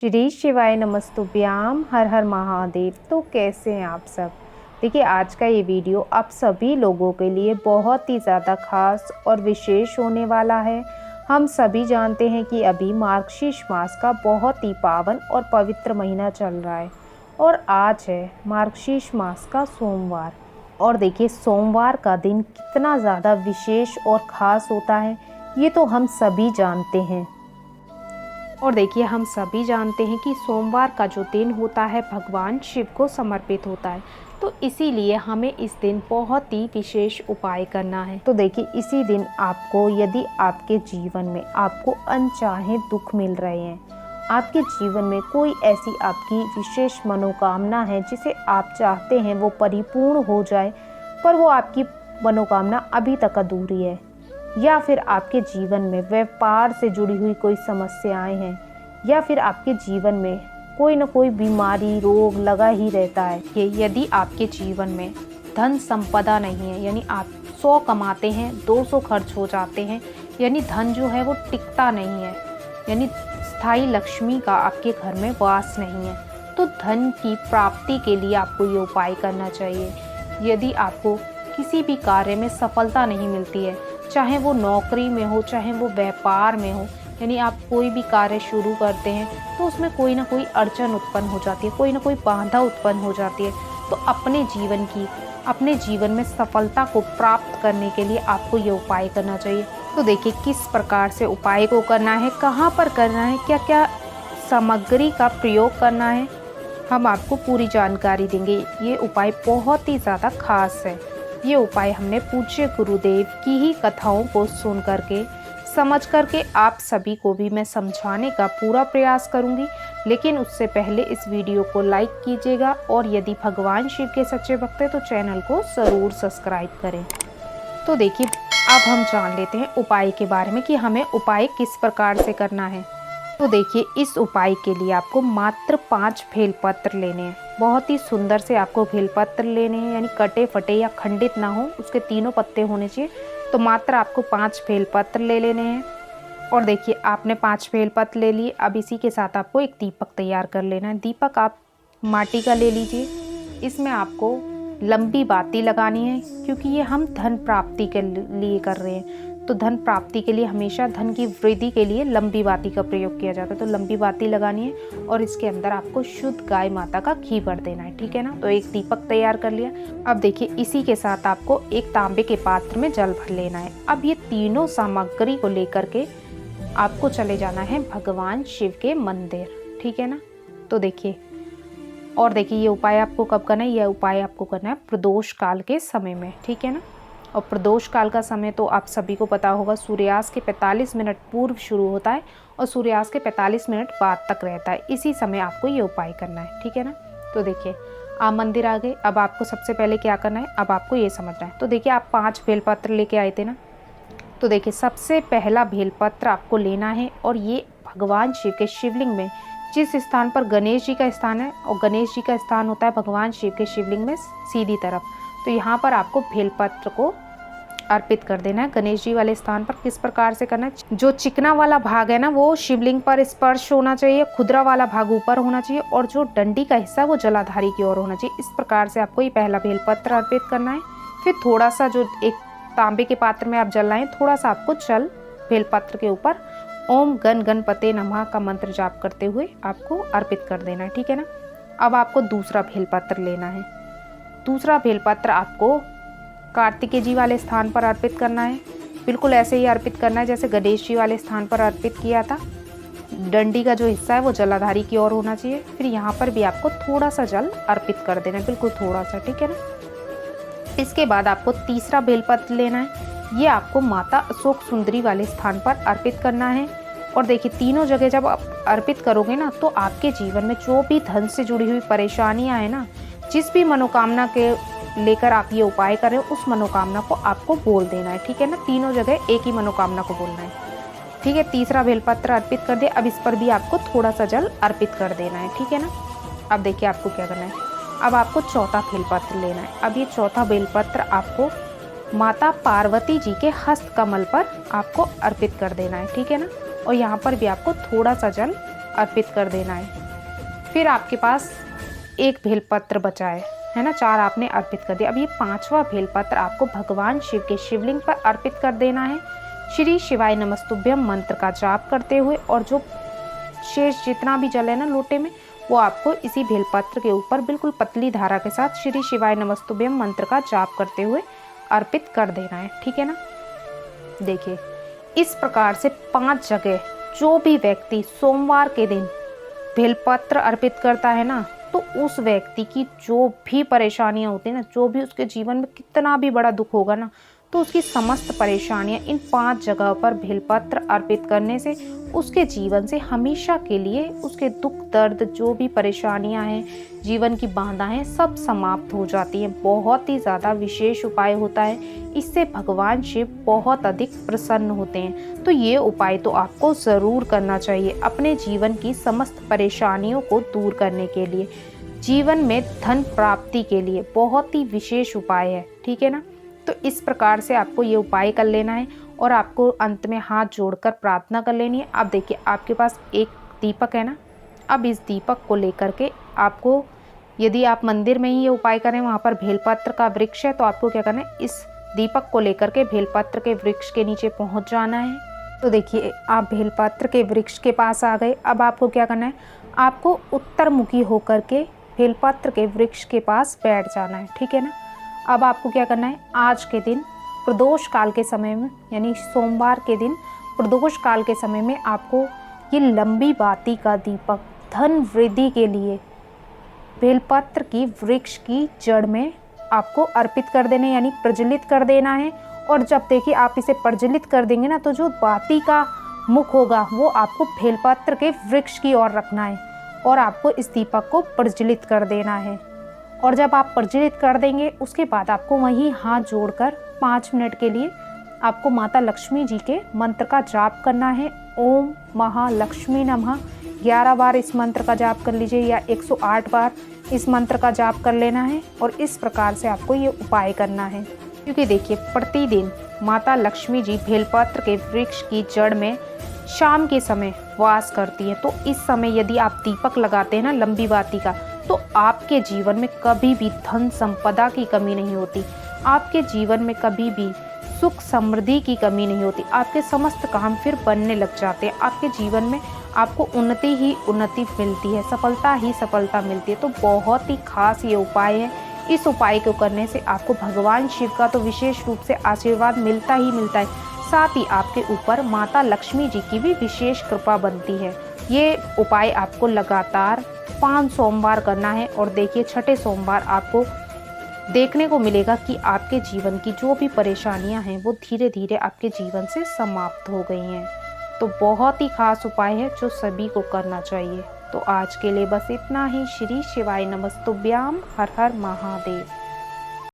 श्री शिवाय नमस्तुभ्याम। हर हर महादेव। तो कैसे हैं आप सब। देखिए, आज का ये वीडियो आप सभी लोगों के लिए बहुत ही ज़्यादा खास और विशेष होने वाला है। हम सभी जानते हैं कि अभी मार्गशीर्ष मास का बहुत ही पावन और पवित्र महीना चल रहा है और आज है मार्गशीर्ष मास का सोमवार। और देखिए, सोमवार का दिन कितना ज़्यादा विशेष और ख़ास होता है ये तो हम सभी जानते हैं। और देखिए, हम सभी जानते हैं कि सोमवार का जो दिन होता है भगवान शिव को समर्पित होता है, तो इसीलिए हमें इस दिन बहुत ही विशेष उपाय करना है। तो देखिए, इसी दिन आपको, यदि आपके जीवन में आपको अनचाहे दुख मिल रहे हैं, आपके जीवन में कोई ऐसी आपकी विशेष मनोकामना है जिसे आप चाहते हैं वो परिपूर्ण हो जाए, पर वो आपकी मनोकामना अभी तक अधूरी है, या फिर आपके जीवन में व्यापार से जुड़ी हुई कोई समस्याएं हैं, या फिर आपके जीवन में कोई न कोई बीमारी रोग लगा ही रहता है कि यदि आपके जीवन में धन संपदा नहीं है, यानी आप 100 कमाते हैं 200 खर्च हो जाते हैं, यानी धन जो है वो टिकता नहीं है, यानी स्थायी लक्ष्मी का आपके घर में वास नहीं है, तो धन की प्राप्ति के लिए आपको ये उपाय करना चाहिए। यदि आपको किसी भी कार्य में सफलता नहीं मिलती है, चाहे वो नौकरी में हो, चाहे वो व्यापार में हो, यानी आप कोई भी कार्य शुरू करते हैं तो उसमें कोई ना कोई अड़चन उत्पन्न हो जाती है, कोई ना कोई बाधा उत्पन्न हो जाती है, तो अपने जीवन में सफलता को प्राप्त करने के लिए आपको ये उपाय करना चाहिए। तो देखिए, किस प्रकार से उपाय को करना है, कहाँ पर करना है, क्या क्या सामग्री का प्रयोग करना है, हम आपको पूरी जानकारी देंगे। ये उपाय बहुत ही ज़्यादा खास है। ये उपाय हमने पूज्य गुरुदेव की ही कथाओं को सुन करके, समझ करके आप सभी को भी मैं समझाने का पूरा प्रयास करूंगी। लेकिन उससे पहले इस वीडियो को लाइक कीजिएगा और यदि भगवान शिव के सच्चे भक्त हैं तो चैनल को ज़रूर सब्सक्राइब करें। तो देखिए, अब हम जान लेते हैं उपाय के बारे में कि हमें उपाय किस प्रकार से करना है। तो देखिए, इस उपाय के लिए आपको मात्र 5 बेलपत्र लेने हैं। बहुत ही सुंदर से आपको बेलपत्र लेने हैं, यानी कटे फटे या खंडित ना हो, उसके तीनों पत्ते होने चाहिए। तो मात्र आपको 5 बेलपत्र ले लेने हैं। और देखिए, आपने 5 बेलपत्र ले लिए। अब इसी के साथ आपको एक दीपक तैयार कर लेना है। दीपक आप माटी का ले लीजिए। इसमें आपको लंबी बाती लगानी है, क्योंकि ये हम धन प्राप्ति के लिए कर रहे हैं। तो धन प्राप्ति के लिए हमेशा धन की वृद्धि के लिए लंबी बाती का प्रयोग किया जाता है। तो लंबी बाती लगानी है और इसके अंदर आपको शुद्ध गाय माता का घी भर देना है, ठीक है ना। तो एक दीपक तैयार कर लिया। अब देखिए, इसी के साथ आपको एक तांबे के पात्र में जल भर लेना है। अब ये तीनों सामग्री को लेकर के आपको चले जाना है भगवान शिव के मंदिर, ठीक है ना। तो देखिए, और देखिए, ये उपाय आपको कब करना है, यह उपाय आपको करना है प्रदोष काल के समय में, ठीक है ना। और प्रदोष काल का समय तो आप सभी को पता होगा, सूर्यास्त के 45 मिनट पूर्व शुरू होता है और सूर्यास्त के 45 मिनट बाद तक रहता है। इसी समय आपको ये उपाय करना है, ठीक है ना। तो देखिए, आप मंदिर आ गए। अब आपको सबसे पहले क्या करना है, अब आपको ये समझना है। तो देखिए, आप 5 बेलपत्र लेके आए थे ना। तो देखिए, सबसे पहला बेलपत्र आपको लेना है और ये भगवान शिव के शिवलिंग में, जिस स्थान पर गणेश जी का स्थान है, और गणेश जी का स्थान होता है भगवान शिव के शिवलिंग में सीधी तरफ, तो यहाँ पर आपको बेलपत्र को अर्पित कर देना है गणेश जी वाले स्थान पर। किस प्रकार से करना है, जो चिकना वाला भाग है ना वो शिवलिंग पर स्पर्श होना चाहिए, खुदरा वाला भाग ऊपर होना चाहिए और जो डंडी का हिस्सा वो जलाधारी की ओर होना चाहिए। इस प्रकार से आपको ये पहला बेलपत्र अर्पित करना है। फिर थोड़ा सा, जो एक तांबे के पात्र में आप जलाएं, थोड़ा सा आपको जल बेलपत्र के ऊपर ओम गण गणपते नमः का मंत्र जाप करते हुए आपको अर्पित कर देना है, ठीक है ना। अब आपको दूसरा बेलपत्र लेना है। दूसरा बेलपत्र आपको कार्तिकेय जी वाले स्थान पर अर्पित करना है। बिल्कुल ऐसे ही अर्पित करना है जैसे गणेश जी वाले स्थान पर अर्पित किया था। डंडी का जो हिस्सा है वो जलाधारी की ओर होना चाहिए। फिर यहाँ पर भी आपको थोड़ा सा जल अर्पित कर देना है, बिल्कुल थोड़ा सा, ठीक है ना। इसके बाद आपको तीसरा बेलपत्र लेना है। ये आपको माता अशोक सुंदरी वाले स्थान पर अर्पित करना है। और देखिए, तीनों जगह जब आप अर्पित करोगे ना, तो आपके जीवन में जो भी धन से जुड़ी हुई परेशानियां हैं ना, जिस भी मनोकामना के लेकर आप ये उपाय कर रहे हो, उस मनोकामना को आपको बोल देना है, ठीक है ना। तीनों जगह एक ही मनोकामना को बोलना है, ठीक है। तीसरा बेलपत्र अर्पित कर दिया। अब इस पर भी आपको थोड़ा सा जल अर्पित कर देना है, ठीक है ना। अब देखिए, आपको क्या करना है, अब आपको चौथा बेलपत्र लेना है। अब ये चौथा बेलपत्र आपको माता पार्वती जी के हस्त कमल पर आपको अर्पित कर देना है, ठीक है ना। और यहाँ पर भी आपको थोड़ा सा जल अर्पित कर देना है। फिर आपके पास एक बेलपत्र बचा है ना, 4 आपने अर्पित कर दिया। अब ये 5वां बेलपत्र आपको भगवान शिव के शिवलिंग पर अर्पित कर देना है। श्री शिवाय नमस्तुभ्यम मंत्र का जाप करते हुए, और जो शेष जितना भी जल है ना लोटे में, वो आपको इसी बेलपत्र के ऊपर बिल्कुल पतली धारा के साथ श्री शिवाय नमस्तुभ्यम मंत्र का जाप करते हुए अर्पित कर देना है। ठीक है ना। देखिए, इस प्रकार से 5 जगह जो भी व्यक्ति सोमवार के दिन बेलपत्र अर्पित करता है ना, तो उस व्यक्ति की जो भी परेशानियां होती है ना, जो भी उसके जीवन में कितना भी बड़ा दुख होगा ना, तो उसकी समस्त परेशानियां इन 5 जगह पर बेलपत्र अर्पित करने से उसके जीवन से हमेशा के लिए उसके दुख दर्द, जो भी परेशानियां हैं, जीवन की बाधाएं हैं, सब समाप्त हो जाती हैं। बहुत ही ज़्यादा विशेष उपाय होता है, इससे भगवान शिव बहुत अधिक प्रसन्न होते हैं। तो ये उपाय तो आपको ज़रूर करना चाहिए अपने जीवन की समस्त परेशानियों को दूर करने के लिए, जीवन में धन प्राप्ति के लिए बहुत ही विशेष उपाय है। ठीक है ना। तो इस प्रकार से आपको ये उपाय कर लेना है, और आपको अंत में हाथ जोड़कर प्रार्थना कर लेनी है। अब देखिए, आपके पास एक दीपक है ना, अब इस दीपक को लेकर के आपको, यदि आप मंदिर में ही ये उपाय करें, वहाँ पर बेलपत्र का वृक्ष है, तो आपको क्या करना है, इस दीपक को लेकर के बेलपत्र के वृक्ष के नीचे पहुँच जाना है। तो देखिए, आप बेलपत्र के वृक्ष के पास आ गए। अब आपको क्या करना है, आपको उत्तरमुखी होकर के बेलपत्र के वृक्ष के पास बैठ जाना है। ठीक है ना। अब आपको क्या करना है, आज के दिन प्रदोष काल के समय में, यानी सोमवार के दिन प्रदोष काल के समय में, आपको ये लंबी बाती का दीपक धन वृद्धि के लिए बेलपत्र की वृक्ष की जड़ में आपको अर्पित कर देने, यानी प्रज्वलित कर देना है। और जब देखिए आप इसे प्रज्वलित कर देंगे ना, तो जो बाती का मुख होगा वो आपको बेलपत्र के वृक्ष की ओर रखना है, और आपको इस दीपक को प्रज्वलित कर देना है। और जब आप प्रज्वलित कर देंगे, उसके बाद आपको वहीं हाथ जोड़कर 5 मिनट के लिए आपको माता लक्ष्मी जी के मंत्र का जाप करना है। ओम महालक्ष्मी नमः 11 बार इस मंत्र का जाप कर लीजिए, या 108 बार इस मंत्र का जाप कर लेना है। और इस प्रकार से आपको ये उपाय करना है, क्योंकि देखिए, प्रतिदिन माता लक्ष्मी जी बेलपत्र के वृक्ष की जड़ में शाम के समय वास करती हैं। तो इस समय यदि आप दीपक लगाते हैं ना लंबी बाती का, तो आपके जीवन में कभी भी धन संपदा की कमी नहीं होती, आपके जीवन में कभी भी सुख समृद्धि की कमी नहीं होती, आपके समस्त काम फिर बनने लग जाते हैं, आपके जीवन में आपको उन्नति ही उन्नति मिलती है, सफलता ही सफलता मिलती है। तो बहुत ही खास ये उपाय है। इस उपाय को करने से आपको भगवान शिव का तो विशेष रूप से आशीर्वाद मिलता ही मिलता है, साथ ही आपके ऊपर माता लक्ष्मी जी की भी विशेष कृपा बनती है। ये उपाय आपको लगातार 5 सोमवार करना है, और देखिए, 6ठे सोमवार आपको देखने को मिलेगा कि आपके जीवन की जो भी परेशानियां हैं वो धीरे धीरे आपके जीवन से समाप्त हो गई हैं। तो बहुत ही खास उपाय है जो सभी को करना चाहिए। तो आज के लिए बस इतना ही। श्री शिवाय नमस्तुभ्याम। हर हर महादेव।